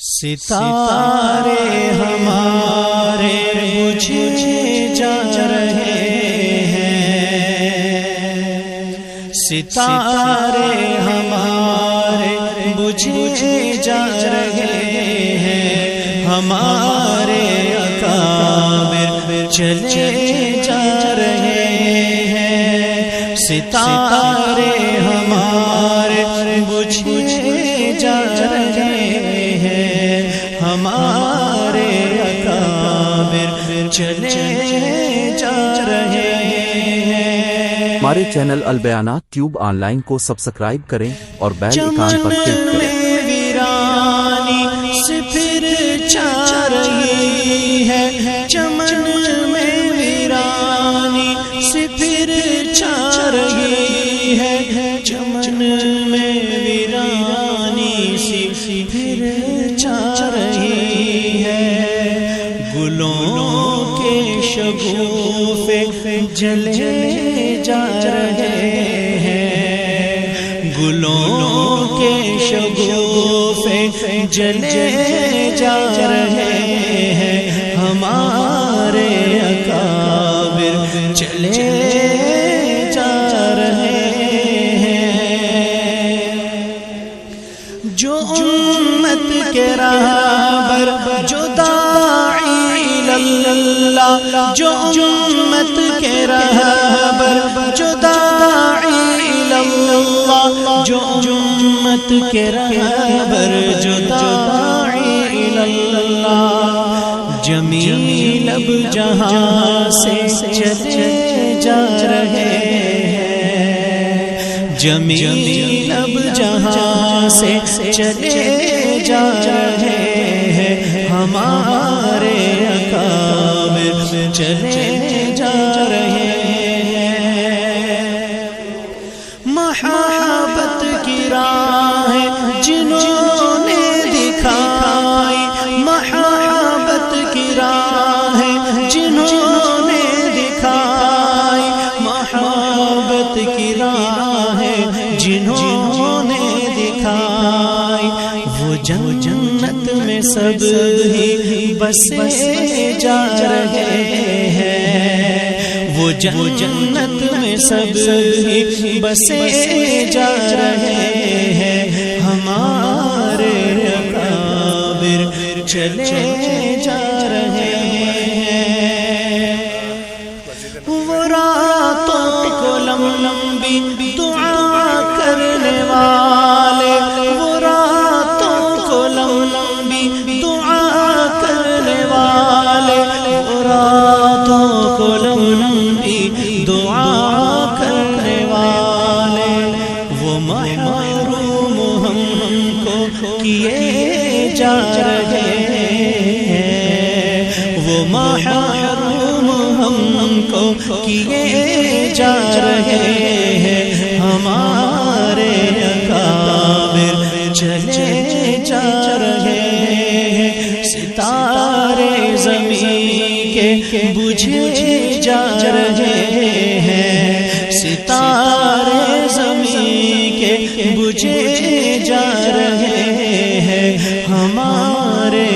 ستارے ہمارے بجھے جا رہے ہیں، ستارے ہمارے بجھے جا رہے ہیں، ہمارے اکابر چلے جا رہے ہیں، ستارے ہمارے بجھے جا رہے ہیں، ہمارے اکابر چلے جا رہے ہیں۔ ہمارے چینل البیانات ٹیوب آن لائن کو سبسکرائب کریں اور بیل آئیکن پر کلک کریں۔ ویرانی سے پھر چا رہی ہے، چمن میں ویرانی سے پھر چا رہی ہے، چمن میں ویرانی سے پھر چا رہی ہے، گلوں کے شگوفے جلے جا رہے ہیں، گلوں کے شگوفے جلے جا رہے ہیں، ہمارے اکابر چلے جا رہے ہیں، جو امت کے راہبر، جو داعی اللہ، جو امت کے راہبر، جو داعی اللہ، جو امت کے راہبر، جو داعی اللہ، جمیل اب جہاں سے چلے جا رہے ہیں، جمیل اب جہاں سے چلے جا رہے ہیں، ہمارے اکابر چلے جا رہے ہیں، محبت کی راہ جنہوں نے دکھائی، محبت کی راہ جنہوں نے دکھائی، محبت کی راہ جنہوں نے دکھائی، وہ جنت میں سب ہی بسے جا رہے ہیں، وہ جنت میں سب ہی بسے جا رہے ہیں، ہمارے اکابر چلے جا رہے ہیں، وہ راتوں کو لمبی دعا کرنے والے، وہ راتوں کو لمبی دعا کرنے والے، وہ راتوں کو لمبی دعا کرنے والے، وہ محروم ہم کو کیے جا رہے ہیں، وہ محروم ہم کو کیے جا رہے ہیں، ہمارے اکابر چلے جا رہے ہیں، ستارے زمین کے بجھے جا رہے ہیں، ستارے زمین کے بجھے جا رہے ہیں، ہمارے